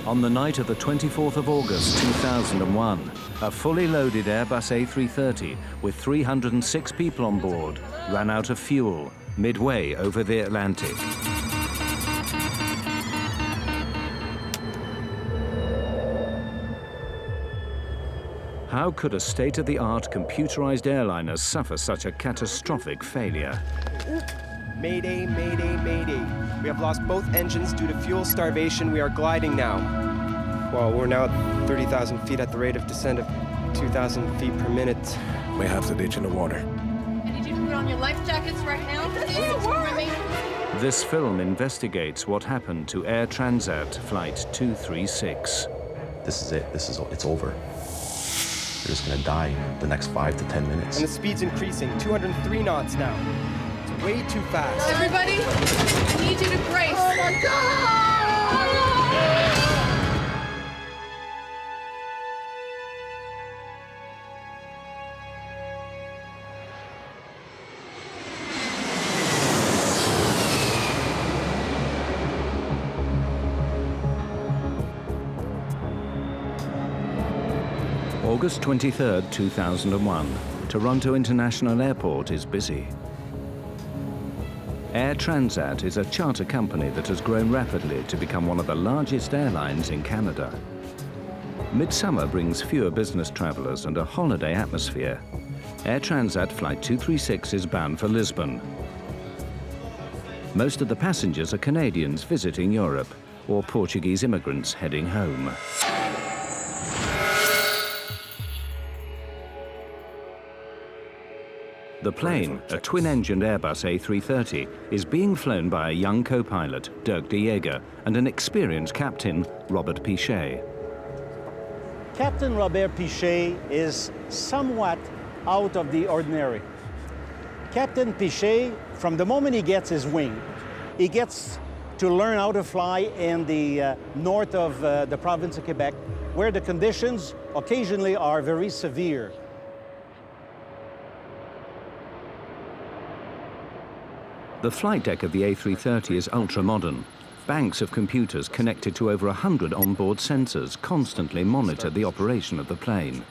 On the night of the 24th of August 2001, a fully loaded Airbus A330 with 306 people on board ran out of fuel midway over the Atlantic. How could a state-of-the-art computerized airliner suffer such a catastrophic failure? Mayday, mayday, mayday. We have lost both engines due to fuel starvation. We are gliding now. Well, we're now at 30,000 feet at the rate of descent of 2,000 feet per minute. May have to ditch in the water. I need you to put on your life jackets right now. This film investigates what happened to Air Transat Flight 236. This is it. It's over. You're just gonna die in the next 5 to 10 minutes. And the speed's increasing, 203 knots now. It's way too fast. Everybody, I need you to brace. Oh my God! August 23, 2001. Toronto International Airport is busy. Air Transat is a charter company that has grown rapidly to become one of the largest airlines in Canada. Midsummer brings fewer business travelers and a holiday atmosphere. Air Transat Flight 236 is bound for Lisbon. Most of the passengers are Canadians visiting Europe or Portuguese immigrants heading home. The plane, a twin-engined Airbus A330, is being flown by a young co-pilot, Dirk de Jager, and an experienced captain, Robert Pichet. Captain Robert Pichet is somewhat out of the ordinary. Captain Pichet, from the moment he gets his wing, he gets to learn how to fly in the north of the province of Quebec, where the conditions occasionally are very severe. The flight deck of the A330 is ultra-modern. Banks of computers connected to over 100 onboard sensors constantly monitor the operation of the plane.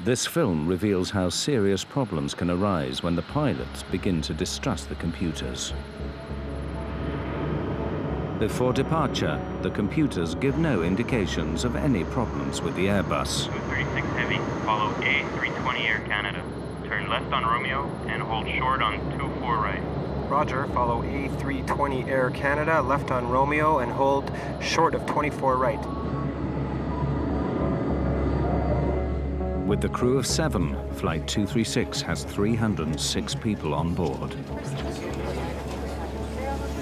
This film reveals how serious problems can arise when the pilots begin to distrust the computers. Before departure, the computers give no indications of any problems with the Airbus. 236 Heavy, follow A320 Air Canada. Turn left on Romeo and hold short on 24 right. Roger, follow A320 Air Canada, left on Romeo, and hold short of 24 right. With the crew of 7, Flight 236 has 306 people on board.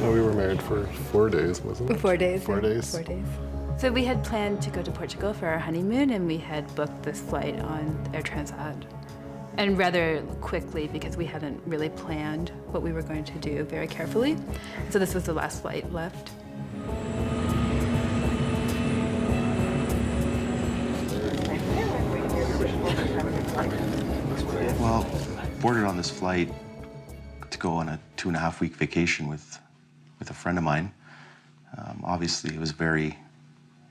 Well, we were married for 4 days, wasn't it? 4 days. 4 days. 4 days. So we had planned to go to Portugal for our honeymoon, and we had booked this flight on Air Transat. And rather quickly, because we hadn't really planned what we were going to do very carefully. So this was the last flight left. Well, boarded on this flight to go on a 2.5-week vacation with a friend of mine. Obviously, I was very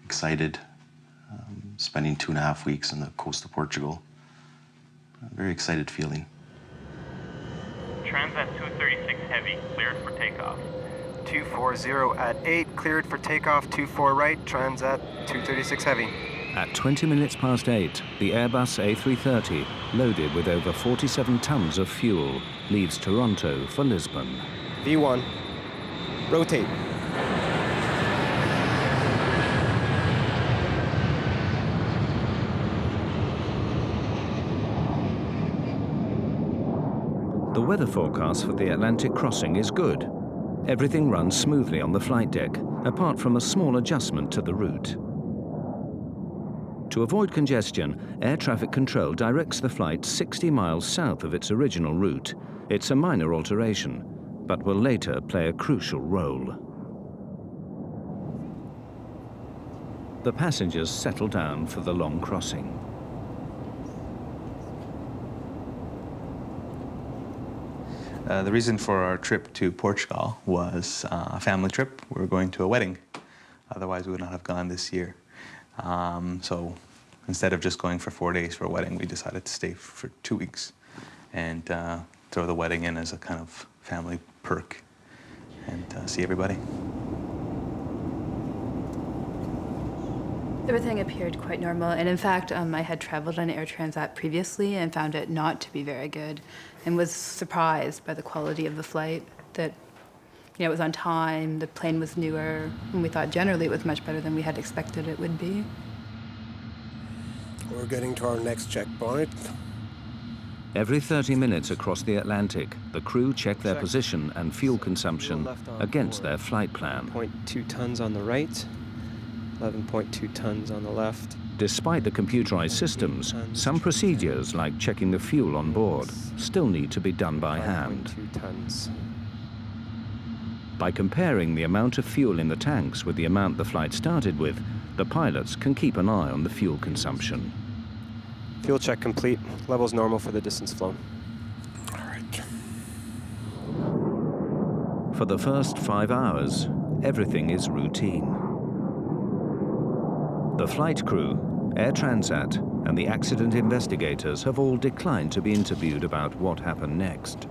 excited, spending 2.5 weeks on the coast of Portugal. A very excited feeling. Transat 236 Heavy, cleared for takeoff. 240 at 8, cleared for takeoff, 24 right, Transat 236 Heavy. At 20 minutes past 8, the Airbus A330, loaded with over 47 tons of fuel, leaves Toronto for Lisbon. V1, rotate. The weather forecast for the Atlantic crossing is good. Everything runs smoothly on the flight deck, apart from a small adjustment to the route. To avoid congestion, air traffic control directs the flight 60 miles south of its original route. It's a minor alteration, but will later play a crucial role. The passengers settle down for the long crossing. The reason for our trip to Portugal was a family trip. We were going to a wedding. Otherwise, we would not have gone this year. So instead of just going for 4 days for a wedding, we decided to stay for 2 weeks and throw the wedding in as a kind of family perk and see everybody. Everything appeared quite normal, and in fact, I had traveled on Air Transat previously and found it not to be very good, and was surprised by the quality of the flight, that it was on time, the plane was newer, and we thought generally it was much better than we had expected it would be. We're getting to our next checkpoint. Every 30 minutes across the Atlantic, the crew check their position and fuel consumption against their flight plan. 11.2 tons on the right, 11.2 tons on the left. Despite the computerized systems, some procedures, like checking the fuel on board, still need to be done by hand. 5.2 tons. By comparing the amount of fuel in the tanks with the amount the flight started with, the pilots can keep an eye on the fuel consumption. Fuel check complete. Levels normal for the distance flown. All right. For the first 5 hours, everything is routine. The flight crew, Air Transat, and the accident investigators have all declined to be interviewed about what happened next.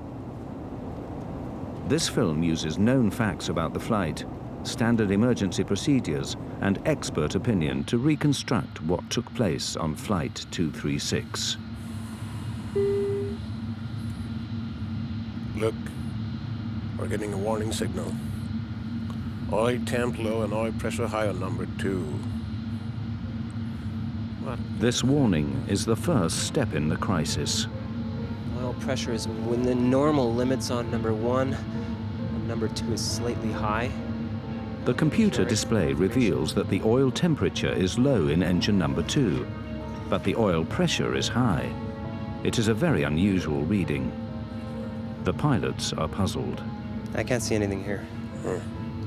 This film uses known facts about the flight, standard emergency procedures, and expert opinion to reconstruct what took place on Flight 236. Look, we're getting a warning signal. Oil temp low and oil pressure high on number 2. What? This warning is the first step in the crisis. Oil pressure is within normal limits on number 1. And number 2 is slightly high. The computer display reveals that the oil temperature is low in engine number 2, but the oil pressure is high. It is a very unusual reading. The pilots are puzzled. I can't see anything here.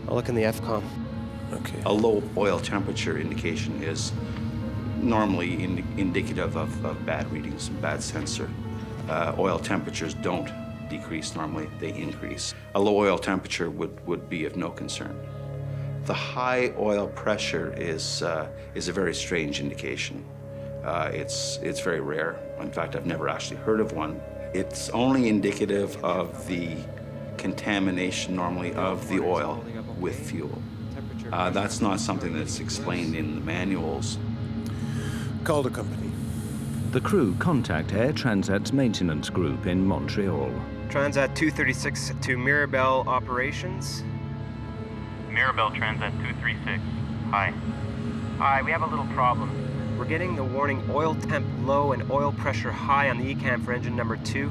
I'll look in the FCOM. Okay. A low oil temperature indication is normally indicative of bad readings, bad sensor. Oil temperatures don't decrease normally, they increase. A low oil temperature would be of no concern. The high oil pressure is a very strange indication. It's very rare. In fact, I've never actually heard of one. It's only indicative of the contamination normally of the oil with fuel. That's not something that's explained in the manuals. Call the company. The crew contact Air Transat's maintenance group in Montreal. Transat 236 to Mirabel Operations. Mirabel Transat 236. Hi. Hi, we have a little problem. We're getting the warning oil temp low and oil pressure high on the ECAM for engine number 2.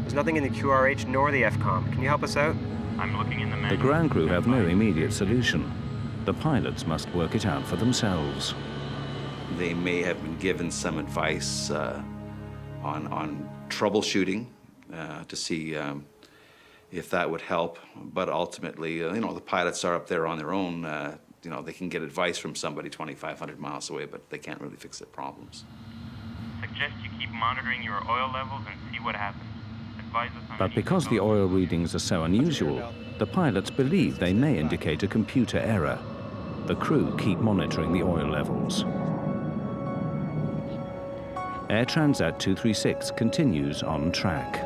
There's nothing in the QRH nor the FCOM. Can you help us out? I'm looking in the manual. The ground crew have no immediate solution. The pilots must work it out for themselves. They may have been given some advice on troubleshooting to see if that would help. But ultimately, the pilots are up there on their own. They can get advice from somebody 2,500 miles away, but they can't really fix their problems. Suggest you keep monitoring your oil levels and see what happens. Advise us on But because the oil readings are so unusual, the pilots believe they may indicate a computer error. The crew keep monitoring the oil levels. Air Transat 236 continues on track.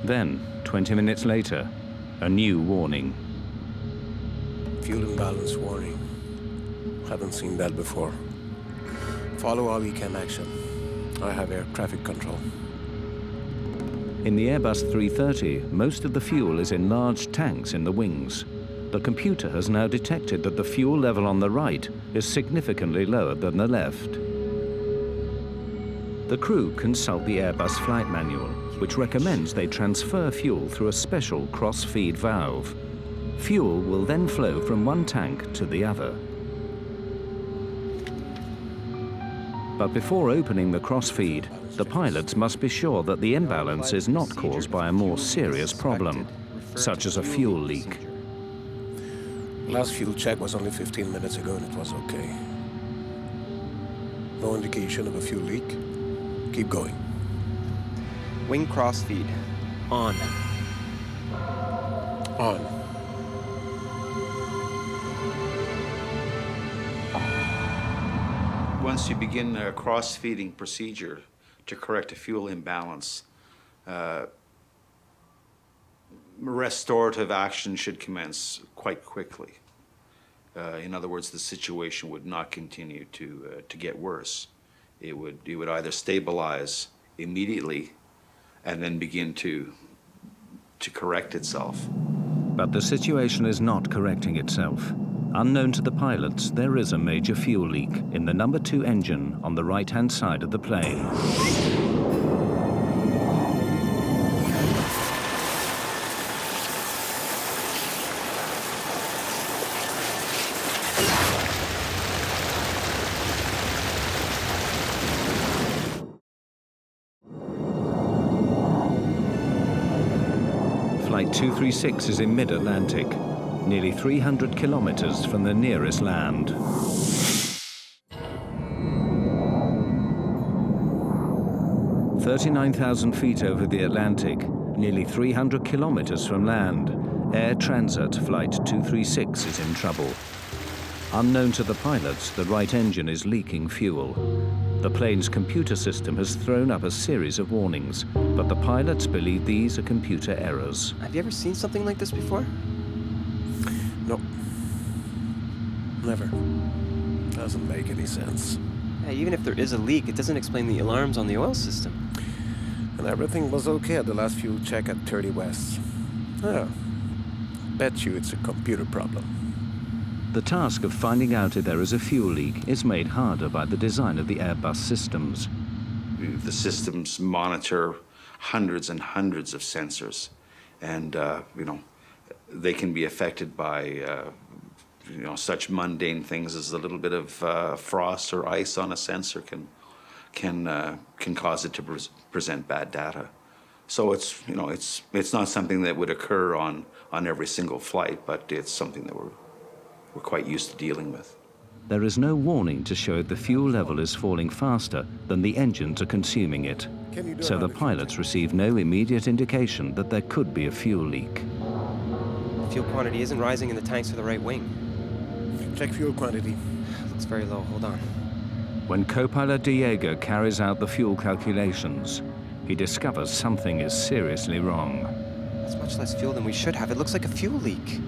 Then, 20 minutes later, a new warning. Fuel imbalance warning. Haven't seen that before. Follow all ECAM action. I have air traffic control. In the Airbus 330, most of the fuel is in large tanks in the wings. The computer has now detected that the fuel level on the right is significantly lower than the left. The crew consult the Airbus flight manual, which recommends they transfer fuel through a special cross-feed valve. Fuel will then flow from one tank to the other. But before opening the cross-feed, the pilots must be sure that the imbalance is not caused by a more serious problem, such as a fuel leak. Last fuel check was only 15 minutes ago and it was okay. No indication of a fuel leak. Keep going. Wing crossfeed. On. On. Once you begin a cross-feeding procedure to correct a fuel imbalance, restorative action should commence quite quickly. In other words, the situation would not continue to get worse. It would either stabilize immediately and then begin to correct itself. But the situation is not correcting itself. Unknown to the pilots, there is a major fuel leak in the number 2 engine on the right-hand side of the plane. Flight 236 is in mid-Atlantic, nearly 300 kilometers from the nearest land. "39,000 feet over the Atlantic, nearly 300 kilometers from land, Air Transat Flight 236 is in trouble. Unknown to the pilots, the right engine is leaking fuel. The plane's computer system has thrown up a series of warnings, but the pilots believe these are computer errors. Have you ever seen something like this before? No. Never. Doesn't make any sense. Yeah, even if there is a leak, it doesn't explain the alarms on the oil system. And everything was okay at the last fuel check at 30 West. Oh. Bet you it's a computer problem. The task of finding out if there is a fuel leak is made harder by the design of the Airbus systems. The systems monitor hundreds and hundreds of sensors, and they can be affected by such mundane things as a little bit of frost or ice on a sensor can cause it to present bad data. So it's not something that would occur on every single flight, but it's something that we're quite used to dealing with. There is no warning to show if the fuel level is falling faster than the engines are consuming it. So the pilots receive no immediate indication that there could be a fuel leak. Fuel quantity isn't rising in the tanks for the right wing. Check fuel quantity. Looks very low. Hold on. When co-pilot Diego carries out the fuel calculations, he discovers something is seriously wrong. That's much less fuel than we should have. It looks like a fuel leak.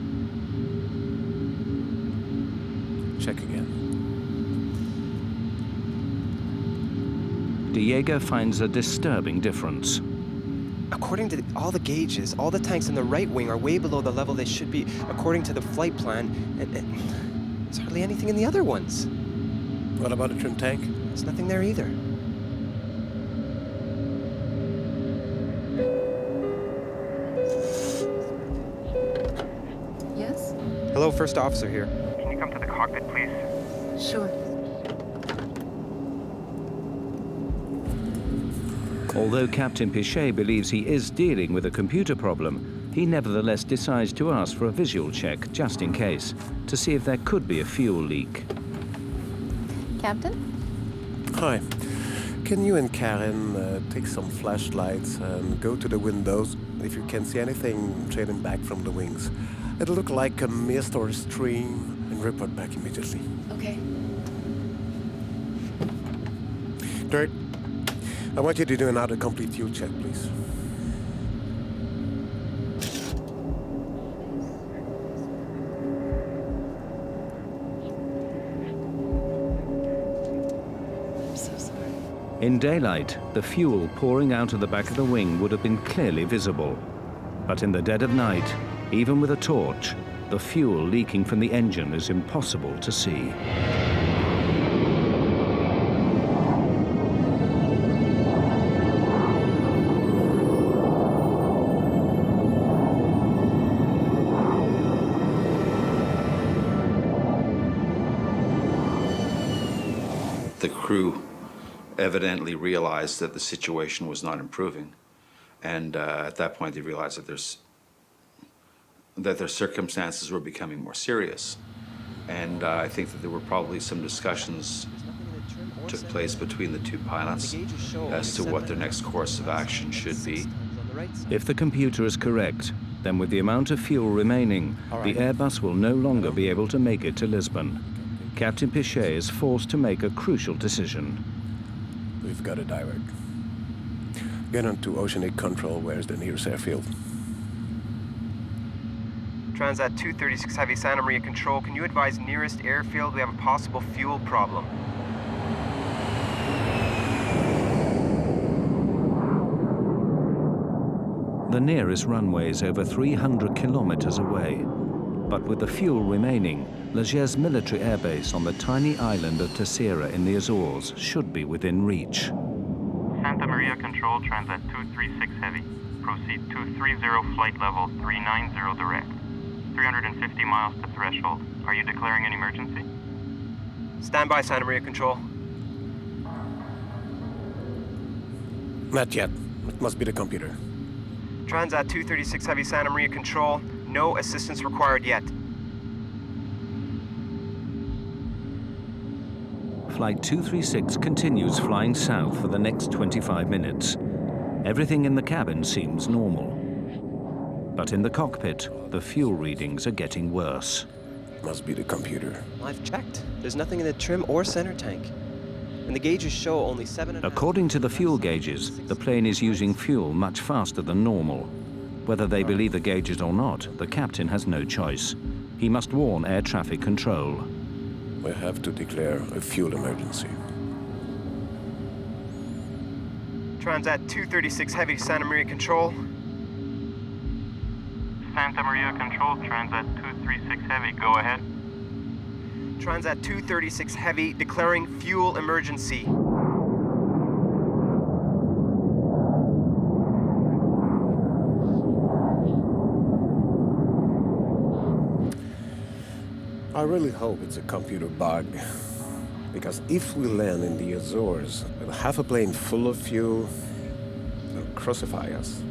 Check again. Diego finds a disturbing difference. According to all the gauges, all the tanks in the right wing are way below the level they should be according to the flight plan, and there's hardly anything in the other ones. What about the trim tank? There's nothing there either. Yes? Hello, first officer here. Can you come to the cockpit, please? Sure. Although Captain Pichet believes he is dealing with a computer problem, he nevertheless decides to ask for a visual check, just in case, to see if there could be a fuel leak. Captain? Hi. Can you and Karen take some flashlights and go to the windows if you can see anything shading back from the wings? It'll look like a mist or a stream, and report back immediately. Okay. Dirt, I want you to do another complete fuel check, please. I'm so sorry. In daylight, the fuel pouring out of the back of the wing would have been clearly visible. But in the dead of night, even with a torch, the fuel leaking from the engine is impossible to see. The crew evidently realized that the situation was not improving, and at that point they realized that their circumstances were becoming more serious. And I think that there were probably some discussions took place between the two pilots as to what their next course of action should be. If the computer is correct, then with the amount of fuel remaining, the Airbus will no longer be able to make it to Lisbon. Captain Pichet is forced to make a crucial decision. We've got to divert. Get on to Oceanic Control. Where's the nearest airfield? Transat 236 Heavy, Santa Maria Control. Can you advise nearest airfield? We have a possible fuel problem. The nearest runway is over 300 kilometers away. But with the fuel remaining, Leger's military airbase on the tiny island of Terceira in the Azores should be within reach. Santa Maria Control, Transat 236 Heavy. Proceed 230, flight level 390 direct. 350 miles to threshold. Are you declaring an emergency? Stand by, Santa Maria Control. Not yet. It must be the computer. Transat 236 Heavy, Santa Maria Control. No assistance required yet. Flight 236 continues flying south for the next 25 minutes. Everything in the cabin seems normal. But in the cockpit, the fuel readings are getting worse. Must be the computer. I've checked. There's nothing in the trim or center tank. And the gauges show only 7.5. According to the fuel gauges, the plane is using fuel much faster than normal. Whether they believe the gauges or not, the captain has no choice. He must warn air traffic control. We have to declare a fuel emergency. Transat 236 Heavy, Santa Maria Control. Santa Maria Control, Transat 236 Heavy, go ahead. Transat 236 Heavy, declaring fuel emergency. I really hope it's a computer bug. Because if we land in the Azores with half a plane full of fuel, they'll crucify us.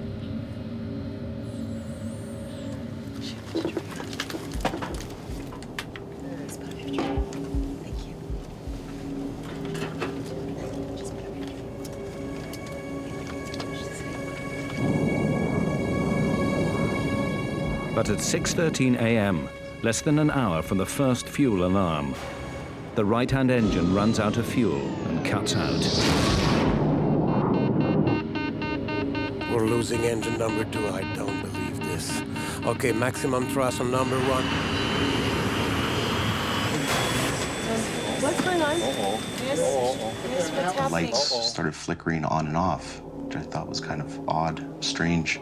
But at 6:13 a.m., less than an hour from the first fuel alarm, the right-hand engine runs out of fuel and cuts out. We're losing engine number 2. I don't believe this. Okay, maximum thrust on number 1. What's going on? Yes, what's The happening? lights started flickering on and off, which I thought was kind of odd, strange.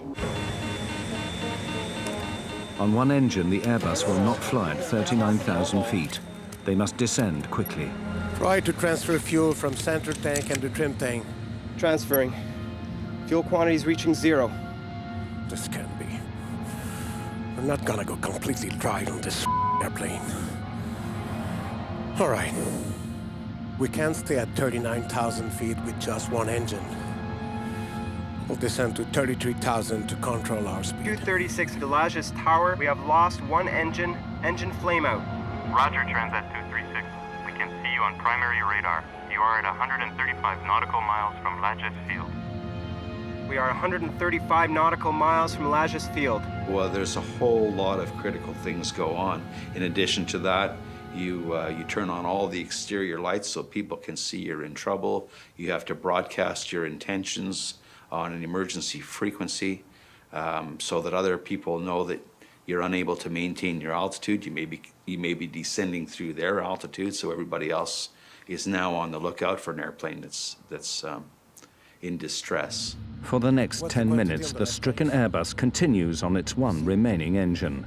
On one engine, the Airbus will not fly at 39,000 feet. They must descend quickly. Try to transfer fuel from center tank and the trim tank. Transferring. Fuel quantities reaching 0. This can't be. We're not gonna go completely dry on this airplane. All right. We can't stay at 39,000 feet with just one engine. We'll descend to 33,000 to control our speed. 236 Villages Tower. We have lost one engine. Engine flame out. Roger, Transat 236. We can see you on primary radar. You are at 135 nautical miles from Lajes Field. We are 135 nautical miles from Lajes Field. Well, there's a whole lot of critical things go on. In addition to that, you turn on all the exterior lights so people can see you're in trouble. You have to broadcast your intentions on an emergency frequency so that other people know that you're unable to maintain your altitude. You may be descending through their altitude, so everybody else is now on the lookout for an airplane that's in distress. For the next 10 minutes, the stricken Airbus continues on its one remaining engine.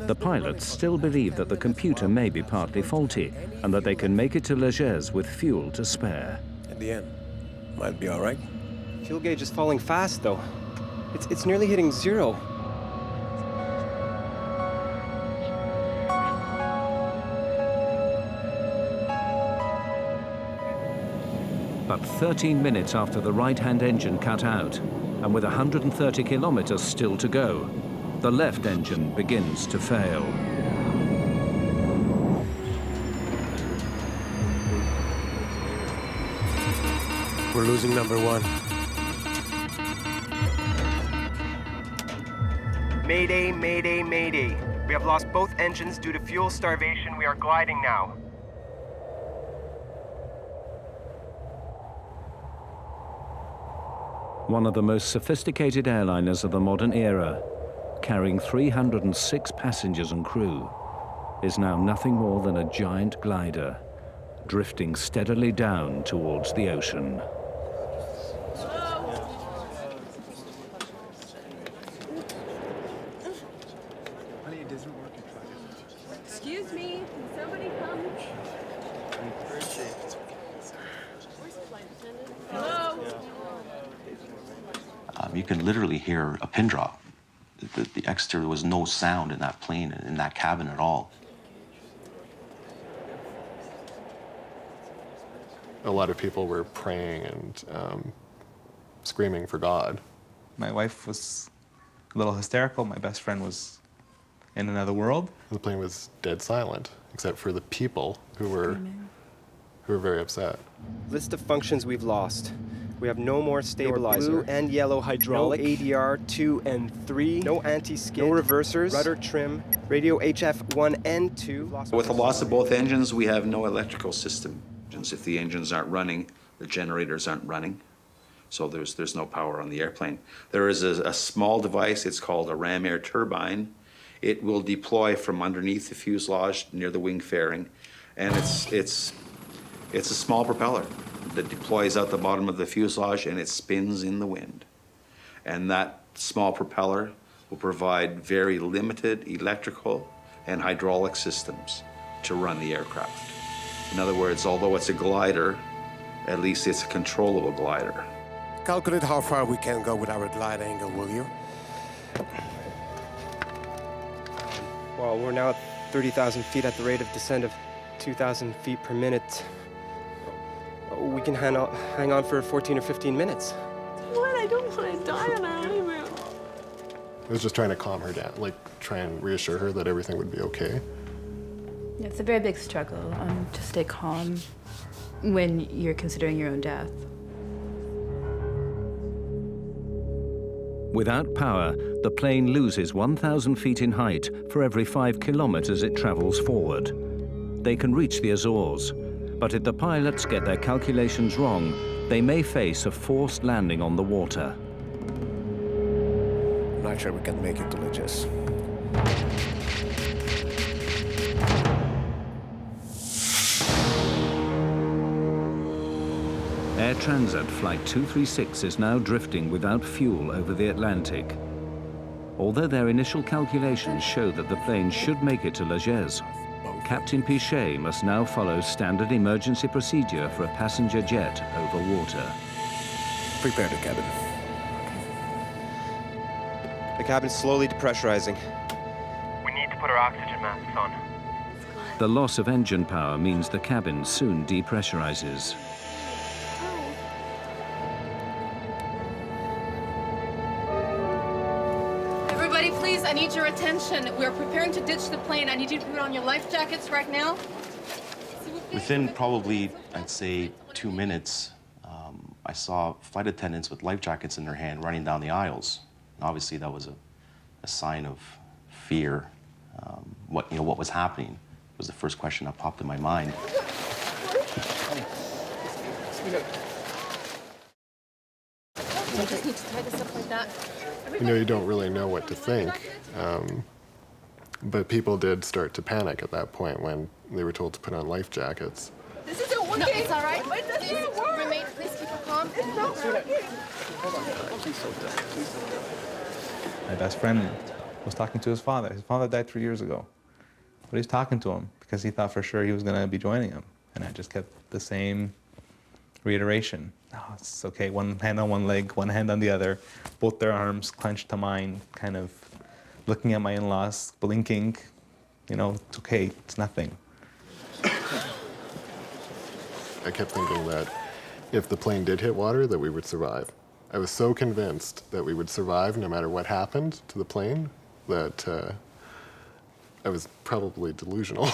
The pilots still believe that the computer may be partly faulty and that they can make it to Leger's with fuel to spare. At the end, might be all right. Fuel gauge is falling fast, though. It's nearly hitting 0. But 13 minutes after the right-hand engine cut out, and with 130 kilometers still to go, the left engine begins to fail. We're losing number one. Mayday, mayday, mayday. We have lost both engines due to fuel starvation. We are gliding now. One of the most sophisticated airliners of the modern era, carrying 306 passengers and crew, is now nothing more than a giant glider, drifting steadily down towards the ocean. Excuse me, can somebody come? Hello? You can literally hear a pin drop. The exterior, there was no sound in that plane, in that cabin at all. A lot of people were praying and screaming for God. My wife was a little hysterical. My best friend was in another world. The plane was dead silent, except for the people who were very upset. List of functions we've lost. We have no more stabilizer. Blue and yellow hydraulic. No ADR 2 and 3. No anti-skid. No reversers. Rudder trim. Radio HF 1 and 2. With the loss of both engines, we have no electrical system. If the engines aren't running, the generators aren't running. So there's no power on the airplane. There is a small device, it's called a ram air turbine. It will deploy from underneath the fuselage near the wing fairing. And it's a small propeller that deploys out the bottom of the fuselage and it spins in the wind. And that small propeller will provide very limited electrical and hydraulic systems to run the aircraft. In other words, although it's a glider, at least it's a controllable glider. Calculate how far we can go with our glide angle, will you? Well, we're now at 30,000 feet at the rate of descent of 2,000 feet per minute. We can hang on for 14 or 15 minutes. What? I don't want to die on our honeymoon. I was just trying to calm her down, like try and reassure her that everything would be okay. It's a very big struggle to stay calm when you're considering your own death. Without power, the plane loses 1,000 feet in height for every 5 kilometers it travels forward. They can reach the Azores, but if the pilots get their calculations wrong, they may face a forced landing on the water. Not sure we can make it to Leges. Air Transat Flight 236 is now drifting without fuel over the Atlantic. Although their initial calculations show that the plane should make it to Leges, Captain Pichet must now follow standard emergency procedure for a passenger jet over water. Prepare the cabin. The cabin's slowly depressurizing. We need to put our oxygen masks on. The loss of engine power means the cabin soon depressurizes. Everybody, please, I need your attention. We're preparing to ditch the plane. I need you to put on your life jackets right now. Within probably, I'd say, 2 minutes, I saw flight attendants with life jackets in their hand running down the aisles. And obviously, that was a sign of fear. What was happening was the first question that popped in my mind. I just need to tie this up like that. You don't really know what to think, but people did start to panic at that point when they were told to put on life jackets. This isn't working. No, it's all right. Please keep it calm. It's not working. My best friend was talking to his father. His father died 3 years ago. But he's talking to him because he thought for sure he was going to be joining him. And I just kept the same reiteration. Oh, it's okay, one hand on one leg, one hand on the other, both their arms clenched to mine, kind of looking at my in-laws, blinking. It's okay, it's nothing. I kept thinking that if the plane did hit water, that we would survive. I was so convinced that we would survive no matter what happened to the plane that I was probably delusional.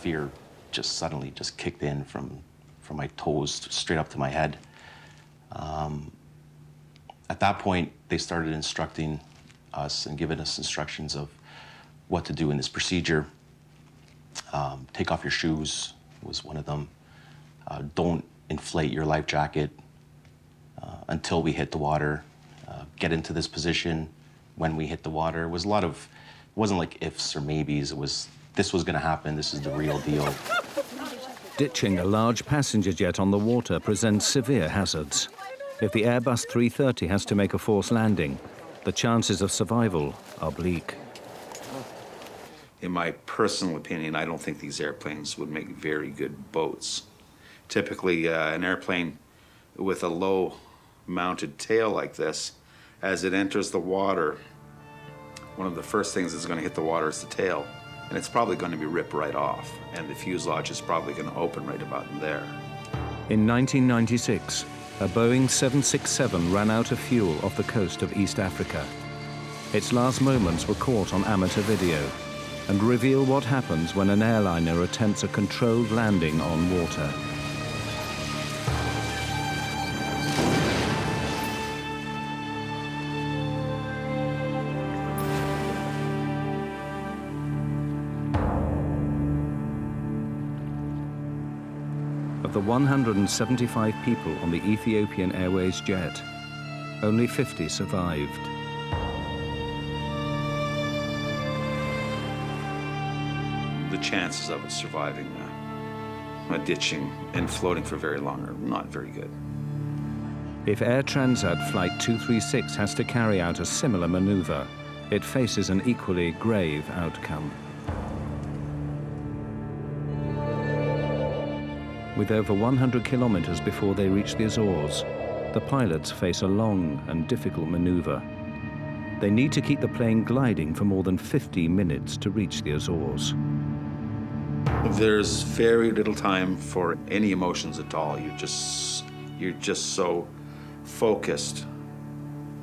fear just suddenly just kicked in from my toes straight up to my head. At that point, they started instructing us and giving us instructions of what to do in this procedure. Take off your shoes was one of them. Don't inflate your life jacket until we hit the water. Get into this position when we hit the water. It was a lot of, it wasn't like ifs or maybes. It was, this was gonna happen, this is the real deal. Ditching a large passenger jet on the water presents severe hazards. If the Airbus 330 has to make a forced landing, the chances of survival are bleak. In my personal opinion, I don't think these airplanes would make very good boats. Typically, an airplane with a low mounted tail like this, as it enters the water, one of the first things that's going to hit the water is the tail, and it's probably going to be ripped right off, and the fuselage is probably going to open right about there. In 1996, a Boeing 767 ran out of fuel off the coast of East Africa. Its last moments were caught on amateur video and reveal what happens when an airliner attempts a controlled landing on water. Of the 175 people on the Ethiopian Airways jet, only 50 survived. The chances of it surviving a ditching and floating for very long are not very good. If Air Transat Flight 236 has to carry out a similar maneuver, it faces an equally grave outcome. With over 100 kilometers before they reach the Azores, the pilots face a long and difficult maneuver. They need to keep the plane gliding for more than 50 minutes to reach the Azores. There's very little time for any emotions at all. You're just so focused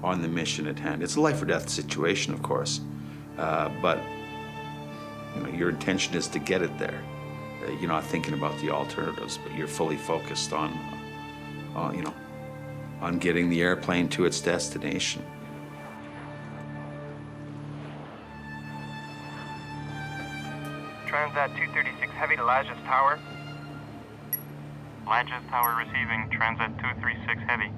on the mission at hand. It's a life or death situation, of course, but your intention is to get it there. You're not thinking about the alternatives, but you're fully focused on getting the airplane to its destination. Transat 236 Heavy to Lajes Tower. Lajes Tower receiving Transat 236 Heavy.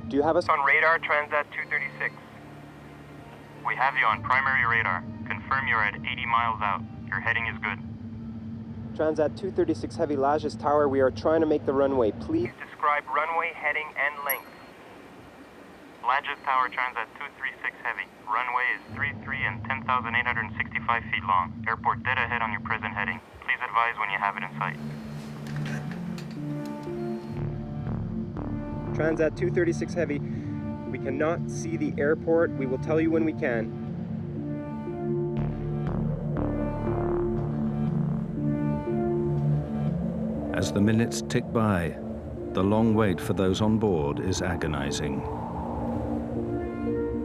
Do you have us On radar, Transat 236. We have you on primary radar. Confirm you're at 80 miles out. Your heading is good. Transat 236 Heavy Lajes Tower? We are trying to make the runway. Please Describe runway, heading, and length. Lajes Tower, Transat 236 Heavy. Runway is 33 and 10,865 feet long. Airport dead ahead on your present heading. Please advise when you have it in sight. Transat 236 Heavy. We cannot see the airport. We will tell you when we can. As the minutes tick by, the long wait for those on board is agonizing.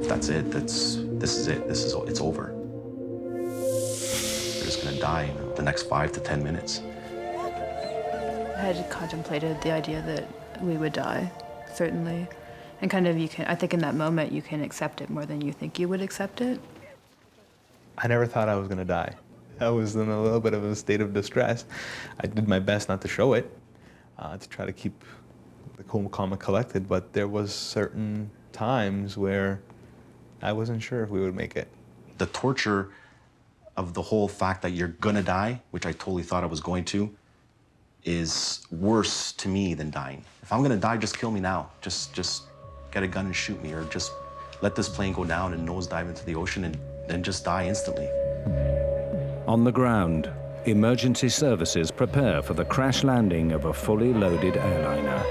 That's it, this is it, it's over. We're just gonna die in the next 5 to 10 minutes. I had contemplated the idea that we would die, certainly. And kind of I think in that moment you can accept it more than you think you would accept it. I never thought I was gonna die. I was in a little bit of a state of distress. I did my best not to show it, to try to keep the cool, calm, and collected, but there was certain times where I wasn't sure if we would make it. The torture of the whole fact that you're gonna die, which I totally thought I was going to, is worse to me than dying. If I'm gonna die, just kill me now. Just get a gun and shoot me, or just let this plane go down and nosedive into the ocean and then just die instantly. On the ground, emergency services prepare for the crash landing of a fully loaded airliner.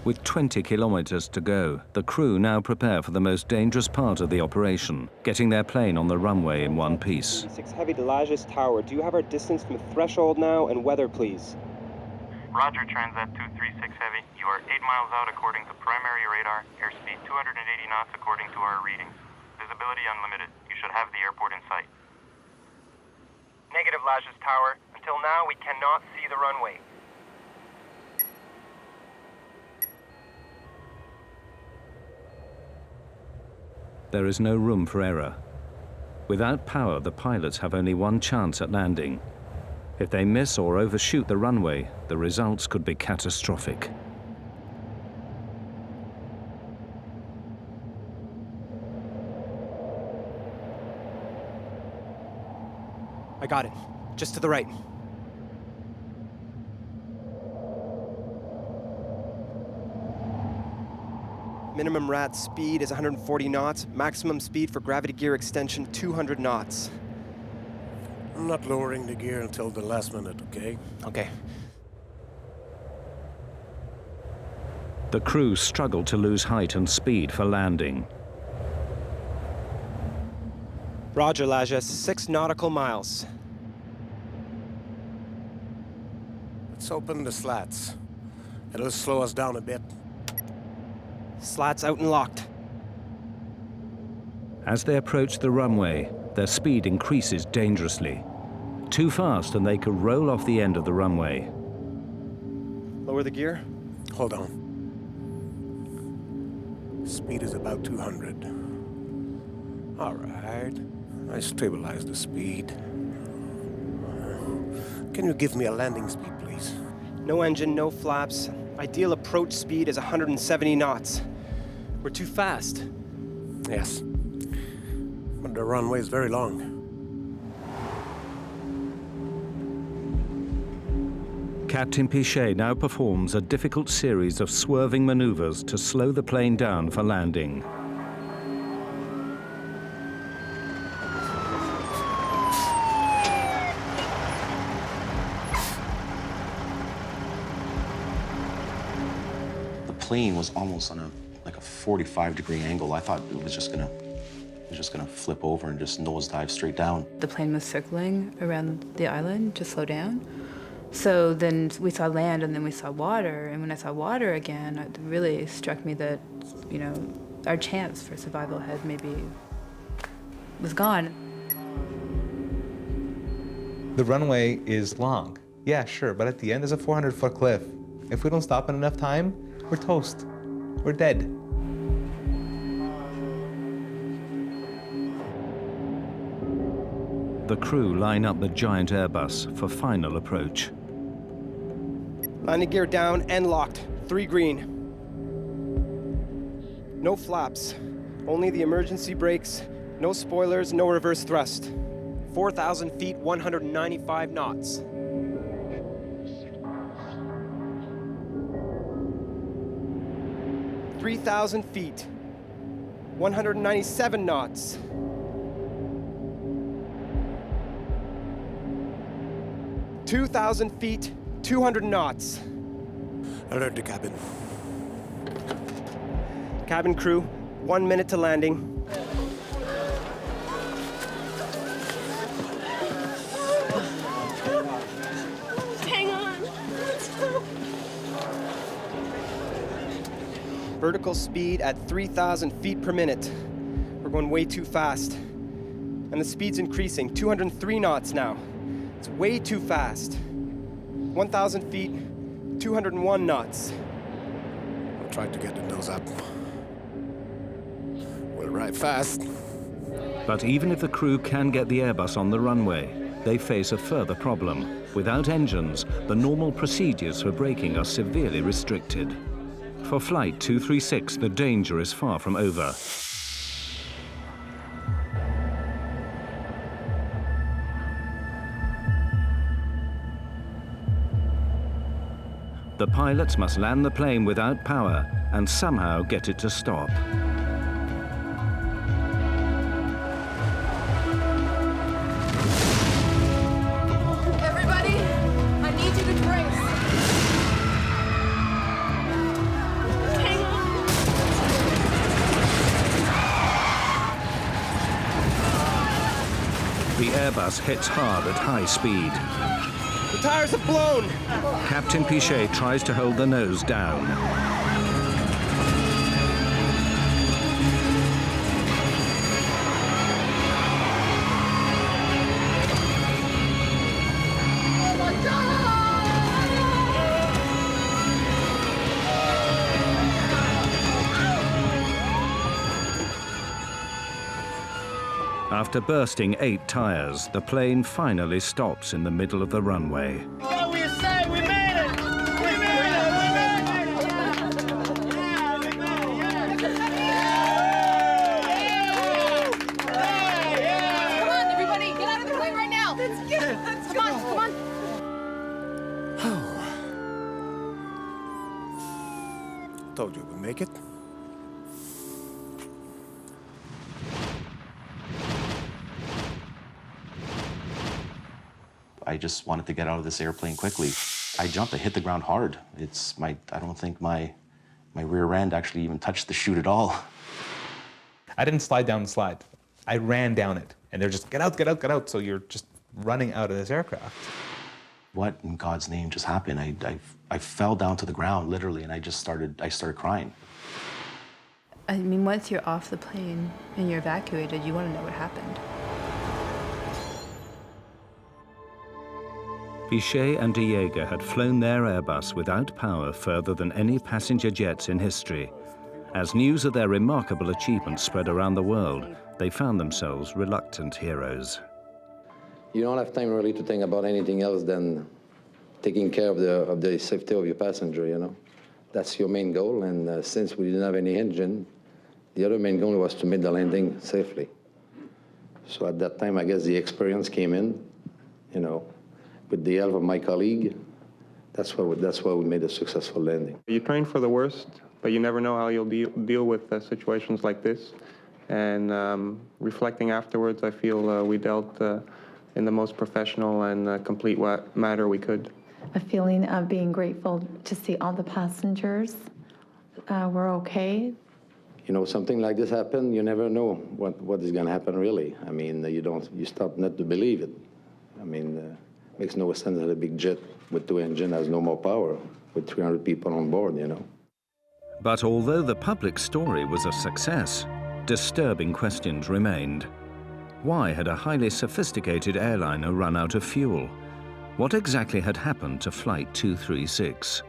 With 20 kilometers to go, the crew now prepare for the most dangerous part of the operation, getting their plane on the runway in one piece. 6 Heavy to Lajes Tower. Do you have our distance from the threshold now and weather, please? Roger, Transat 236 Heavy. You are 8 miles out according to primary radar. Airspeed 280 knots according to our readings. Visibility unlimited. You should have the airport in sight. Negative, Lajes Tower. Until now, we cannot see the runway. There is no room for error. Without power, the pilots have only one chance at landing. If they miss or overshoot the runway, the results could be catastrophic. I got it. Just to the right. Minimum RAD speed is 140 knots. Maximum speed for gravity gear extension, 200 knots. I'm not lowering the gear until the last minute, okay? Okay. The crew struggle to lose height and speed for landing. Roger, Lajes. 6 nautical miles. Let's open the slats. It'll slow us down a bit. Slats out and locked. As they approach the runway, their speed increases dangerously. Too fast and they could roll off the end of the runway. Lower the gear. Hold on. Speed is about 200. All right. I stabilize the speed. Can you give me a landing speed, please? No engine, no flaps. Ideal approach speed is 170 knots. We're too fast. Yes. But the runway is very long. Captain Pichet now performs a difficult series of swerving maneuvers to slow the plane down for landing. The plane was almost on a 45-degree angle. I thought it was just gonna flip over and just nosedive straight down. The plane was circling around the island to slow down. So then we saw land and then we saw water. And when I saw water again, it really struck me that, you know, our chance for survival had maybe was gone. The runway is long. Yeah, sure, but at the end there's a 400-foot cliff. If we don't stop in enough time, we're toast. We're dead. The crew line up the giant Airbus for final approach. Landing gear down and locked. 3 green. No flaps. Only the emergency brakes. No spoilers, no reverse thrust. 4,000 feet, 195 knots. "3,000 feet, 197 knots. "2,000 feet, 200 knots. Alert the cabin. Cabin crew, 1 minute to landing. Hang on. Let's go. Vertical speed at 3,000 feet per minute. We're going way too fast. And the speed's increasing, 203 knots now. It's way too fast. 1,000 feet, 201 knots. I'll try to get the nose up. We'll ride fast. But even if the crew can get the Airbus on the runway, they face a further problem. Without engines, the normal procedures for braking are severely restricted. For Flight 236, the danger is far from over. The pilots must land the plane without power and somehow get it to stop. Everybody, I need you to brace. The Airbus hits hard at high speed. The tires have blown! Captain Pichet tries to hold the nose down. After bursting 8 tires, the plane finally stops in the middle of the runway. Told you we'd make it. I just wanted to get out of this airplane quickly. I jumped, I hit the ground hard. I don't think my rear end actually even touched the chute at all. I didn't slide down the slide. I ran down it. And they're just, get out, get out, get out. So you're just running out of this aircraft. What in God's name just happened? I fell down to the ground, literally, and I started crying. I mean, once you're off the plane and you're evacuated, you want to know what happened. Pichet and de Jager had flown their Airbus without power further than any passenger jets in history. As news of their remarkable achievements spread around the world, they found themselves reluctant heroes. You don't have time really to think about anything else than taking care of the safety of your passenger, you know. That's your main goal, and since we didn't have any engine, the other main goal was to make the landing safely. So at that time, I guess the experience came in, you know, with the help of my colleague. That's why we made a successful landing. You train for the worst, but you never know how you'll deal with situations like this. And reflecting afterwards, I feel we dealt in the most professional and complete manner we could. A feeling of being grateful to see all the passengers were okay. You know, something like this happened, you never know what is going to happen really. I mean, you start not to believe it. I mean, it makes no sense that a big jet with 2 engines has no more power with 300 people on board, you know. But although the public story was a success, disturbing questions remained. Why had a highly sophisticated airliner run out of fuel? What exactly had happened to Flight 236?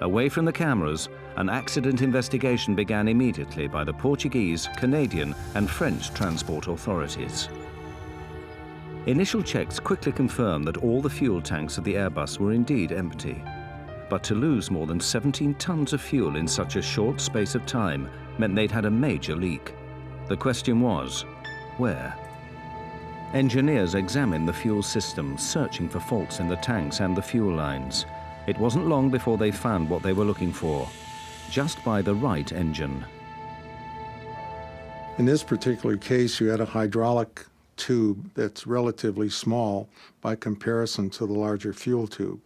Away from the cameras, an accident investigation began immediately by the Portuguese, Canadian, and French transport authorities. Initial checks quickly confirmed that all the fuel tanks of the Airbus were indeed empty. But to lose more than 17 tons of fuel in such a short space of time meant they'd had a major leak. The question was, where? Engineers examined the fuel system, searching for faults in the tanks and the fuel lines. It wasn't long before they found what they were looking for, just by the right engine. In this particular case, you had a hydraulic tube that's relatively small by comparison to the larger fuel tube.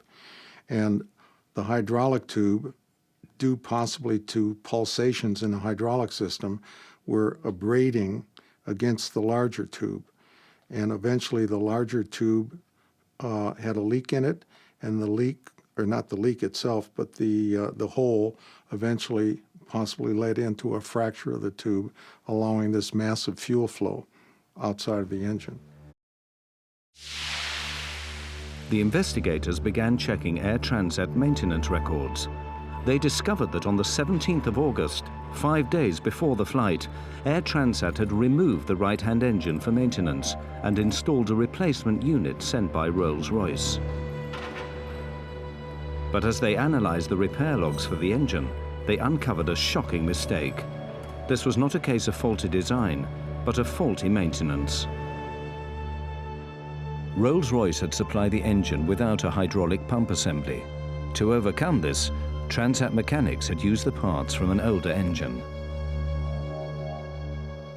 And the hydraulic tube, due possibly to pulsations in the hydraulic system, were abrading against the larger tube. And eventually the larger tube had a leak in it, and the leak, or not the leak itself, but the hole eventually possibly led into a fracture of the tube, allowing this massive fuel flow outside of the engine. The investigators began checking Air Transat maintenance records. They discovered that on the 17th of August, 5 days before the flight, Air Transat had removed the right-hand engine for maintenance and installed a replacement unit sent by Rolls-Royce. But as they analyzed the repair logs for the engine, they uncovered a shocking mistake. This was not a case of faulty design, but of faulty maintenance. Rolls-Royce had supplied the engine without a hydraulic pump assembly. To overcome this, Transat mechanics had used the parts from an older engine.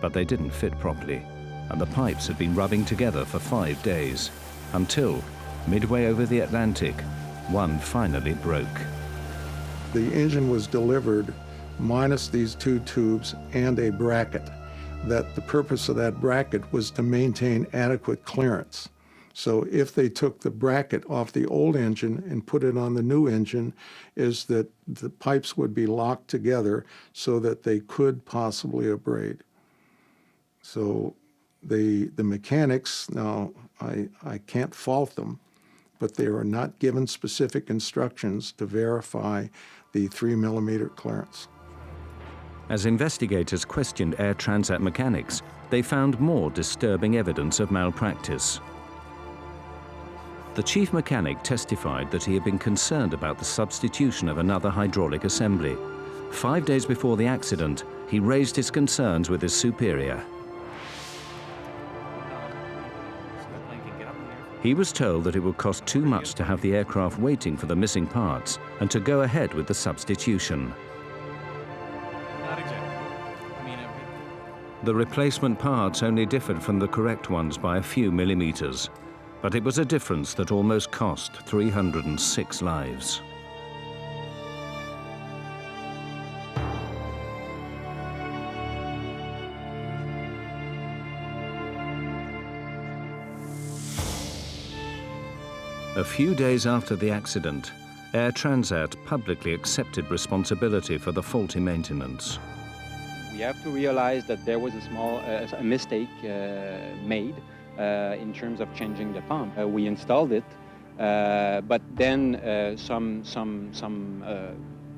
But they didn't fit properly, and the pipes had been rubbing together for 5 days, until, midway over the Atlantic, one finally broke. The engine was delivered minus these 2 tubes and a bracket. that the purpose of that bracket was to maintain adequate clearance. So if they took the bracket off the old engine and put it on the new engine, is that the pipes would be locked together so that they could possibly abrade. So the mechanics, now I can't fault them, but they are not given specific instructions to verify the 3mm clearance. As investigators questioned Air Transat mechanics, they found more disturbing evidence of malpractice. The chief mechanic testified that he had been concerned about the substitution of another hydraulic assembly. 5 days before the accident, he raised his concerns with his superior. He was told that it would cost too much to have the aircraft waiting for the missing parts and to go ahead with the substitution. The replacement parts only differed from the correct ones by a few millimeters, but it was a difference that almost cost 306 lives. A few days after the accident, Air Transat publicly accepted responsibility for the faulty maintenance. We have to realize that there was a small mistake made in terms of changing the pump. We installed it, but then some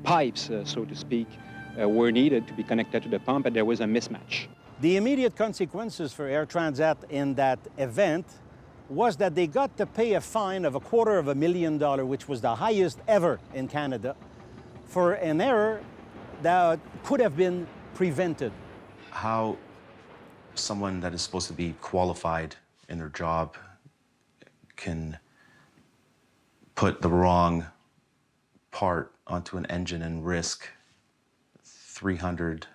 pipes, so to speak, were needed to be connected to the pump, and there was a mismatch. The immediate consequences for Air Transat in that event was that they got to pay a fine of $250,000, which was the highest ever in Canada, for an error that could have been prevented. How someone that is supposed to be qualified in their job can put the wrong part onto an engine and risk 300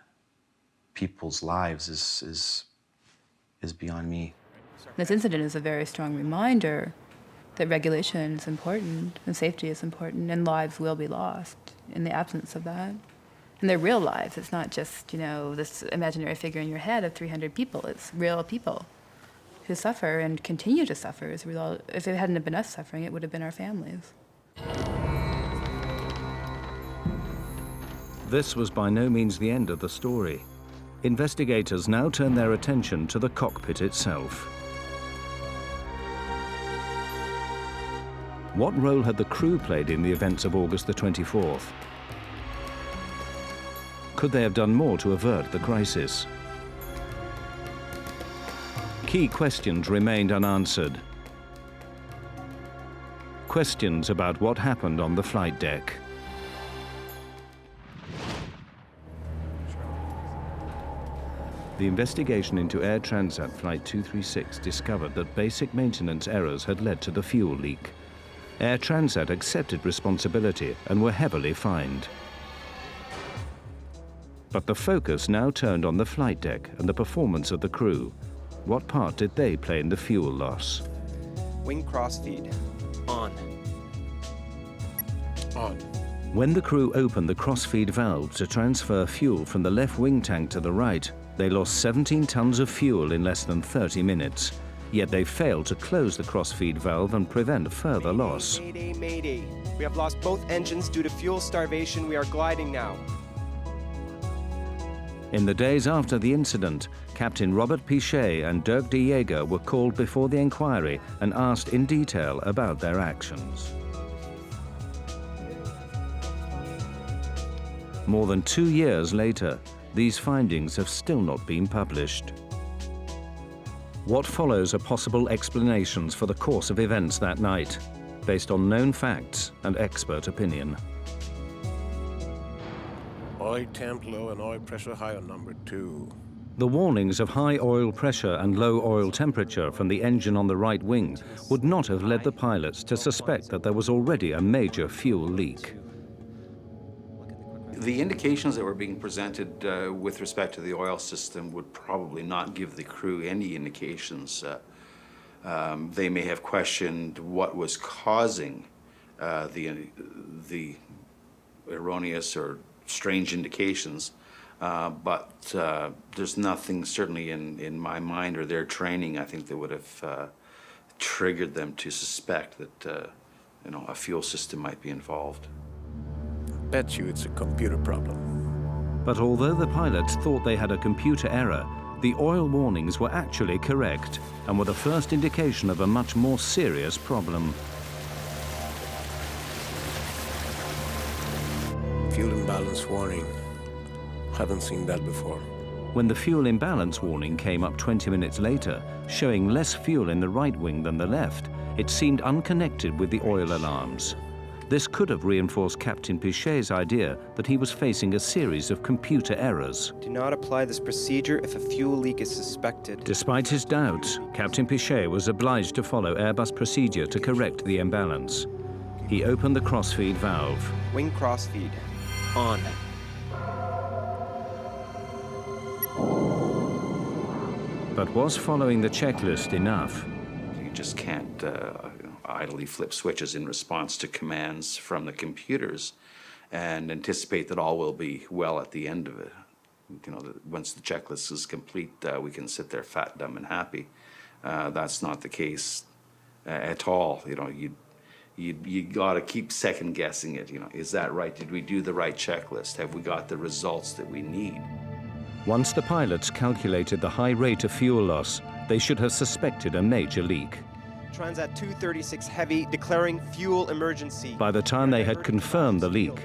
people's lives is beyond me. This incident is a very strong reminder that regulation is important and safety is important, and lives will be lost in the absence of that. And they're real lives. It's not just, this imaginary figure in your head of 300 people. It's real people who suffer and continue to suffer as a result. If it hadn't been us suffering, it would have been our families. This was by no means the end of the story. Investigators now turn their attention to the cockpit itself. What role had the crew played in the events of August the 24th? Could they have done more to avert the crisis? Key questions remained unanswered. Questions about what happened on the flight deck. The investigation into Air Transat Flight 236 discovered that basic maintenance errors had led to the fuel leak. Air Transat accepted responsibility and were heavily fined. But the focus now turned on the flight deck and the performance of the crew. What part did they play in the fuel loss? Wing crossfeed. On. On. When the crew opened the crossfeed valve to transfer fuel from the left wing tank to the right, they lost 17 tons of fuel in less than 30 minutes. Yet they failed to close the crossfeed valve and prevent further loss. Mayday, mayday. We have lost both engines due to fuel starvation. We are gliding now. In the days after the incident, Captain Robert Pichet and Dirk de Jager were called before the inquiry and asked in detail about their actions. More than 2 years later, these findings have still not been published. What follows are possible explanations for the course of events that night, based on known facts and expert opinion. Oil temp low and oil pressure high on number 2. The warnings of high oil pressure and low oil temperature from the engine on the right wing would not have led the pilots to suspect that there was already a major fuel leak. The indications that were being presented with respect to the oil system would probably not give the crew any indications. They may have questioned what was causing the erroneous or strange indications, But there's nothing certainly in my mind or their training, I think, that would have triggered them to suspect that a fuel system might be involved. Bet you it's a computer problem. But although the pilots thought they had a computer error, the oil warnings were actually correct and were the first indication of a much more serious problem. Fuel imbalance warning. Haven't seen that before. When the fuel imbalance warning came up 20 minutes later, showing less fuel in the right wing than the left, it seemed unconnected with the oil alarms. This could have reinforced Captain Pichet's idea that he was facing a series of computer errors. Do not apply this procedure if a fuel leak is suspected. Despite his doubts, Captain Pichet was obliged to follow Airbus procedure to correct the imbalance. He opened the crossfeed valve. Wing crossfeed. On. But was following the checklist enough? You just can't idly flip switches in response to commands from the computers and anticipate that all will be well at the end of it. Once the checklist is complete, we can sit there fat, dumb, and happy. That's not the case at all. You got to keep second guessing it. Is that right? Did we do the right checklist? Have we got the results that we need? Once the pilots calculated the high rate of fuel loss, they should have suspected a major leak. Transat 236 Heavy declaring fuel emergency. By the time they had confirmed the leak,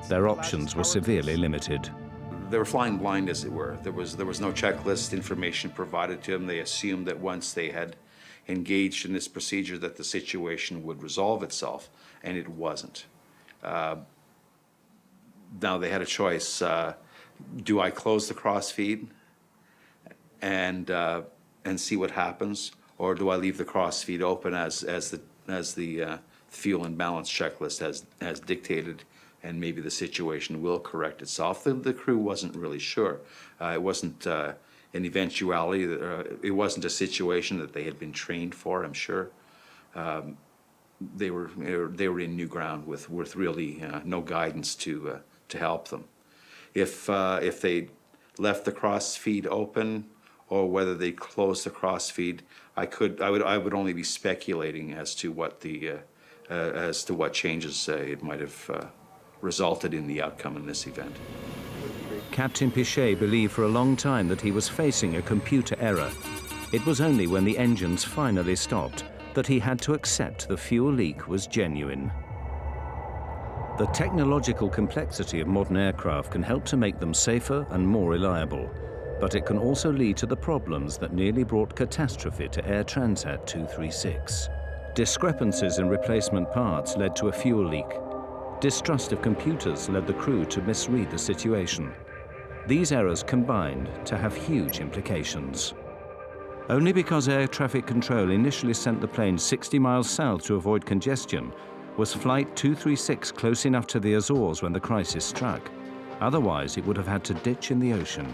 their options were severely limited. They were flying blind, as it were. There was no checklist information provided to them. They assumed that once they had engaged in this procedure that the situation would resolve itself, and it wasn't. Now they had a choice. Do I close the crossfeed and see what happens, or do I leave the crossfeed open as the fuel imbalance checklist has dictated, and maybe the situation will correct itself? The crew wasn't really sure. It wasn't an eventuality. It wasn't a situation that they had been trained for, I'm sure. They were in new ground with really no guidance to help them. If they left the crossfeed open, or whether they closed the crossfeed, I would only be speculating as to what changes it might have resulted in the outcome in this event. Captain Pichet believed for a long time that he was facing a computer error. It was only when the engines finally stopped that he had to accept the fuel leak was genuine. The technological complexity of modern aircraft can help to make them safer and more reliable, but it can also lead to the problems that nearly brought catastrophe to Air Transat 236. Discrepancies in replacement parts led to a fuel leak. Distrust of computers led the crew to misread the situation. These errors combined to have huge implications. Only because air traffic control initially sent the plane 60 miles south to avoid congestion was Flight 236 close enough to the Azores when the crisis struck. Otherwise, it would have had to ditch in the ocean.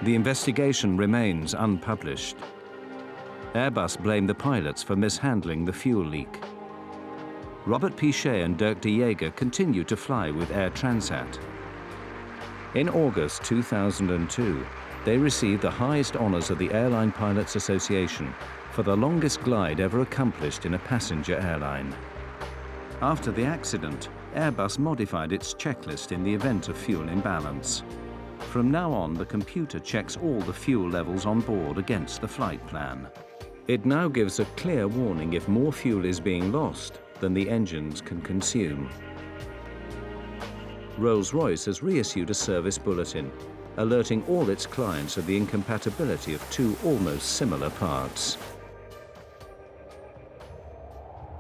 The investigation remains unpublished. Airbus blamed the pilots for mishandling the fuel leak. Robert Pichet and Dirk de Jager continued to fly with Air Transat. In August 2002, they received the highest honors of the Airline Pilots Association for the longest glide ever accomplished in a passenger airline. After the accident, Airbus modified its checklist in the event of fuel imbalance. From now on, the computer checks all the fuel levels on board against the flight plan. It now gives a clear warning if more fuel is being lost than the engines can consume. Rolls-Royce has reissued a service bulletin, alerting all its clients of the incompatibility of two almost similar parts.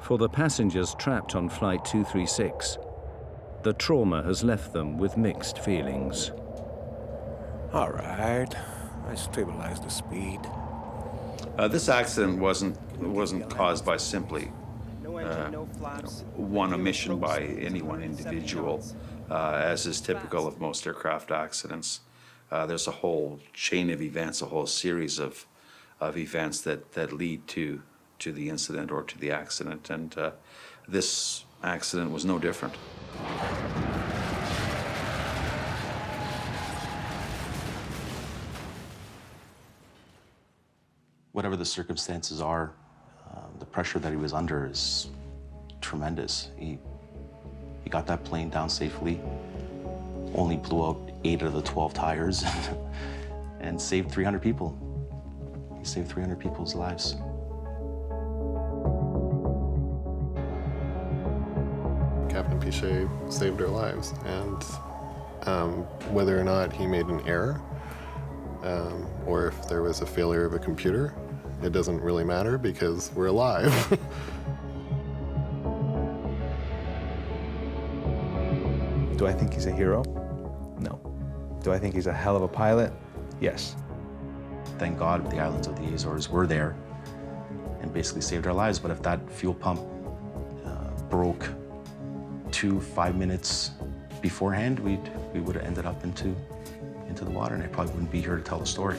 For the passengers trapped on Flight 236, the trauma has left them with mixed feelings. All right, I stabilized the speed. This accident wasn't caused by simply one omission by any one individual, as is typical of most aircraft accidents. There's a whole chain of events, a whole series of events that lead to the incident or to the accident, and this accident was no different. Whatever the circumstances are, the pressure that he was under is tremendous. He got that plane down safely, only blew out 8 of the 12 tires, and saved 300 people. He saved 300 people's lives. Captain Pichet saved our lives, and whether or not he made an error, or if there was a failure of a computer, it doesn't really matter because we're alive. Do I think he's a hero? No. Do I think he's a hell of a pilot? Yes. Thank God the islands of the Azores were there and basically saved our lives. But if that fuel pump broke 5 minutes beforehand, we would have ended up into the water, and I probably wouldn't be here to tell the story.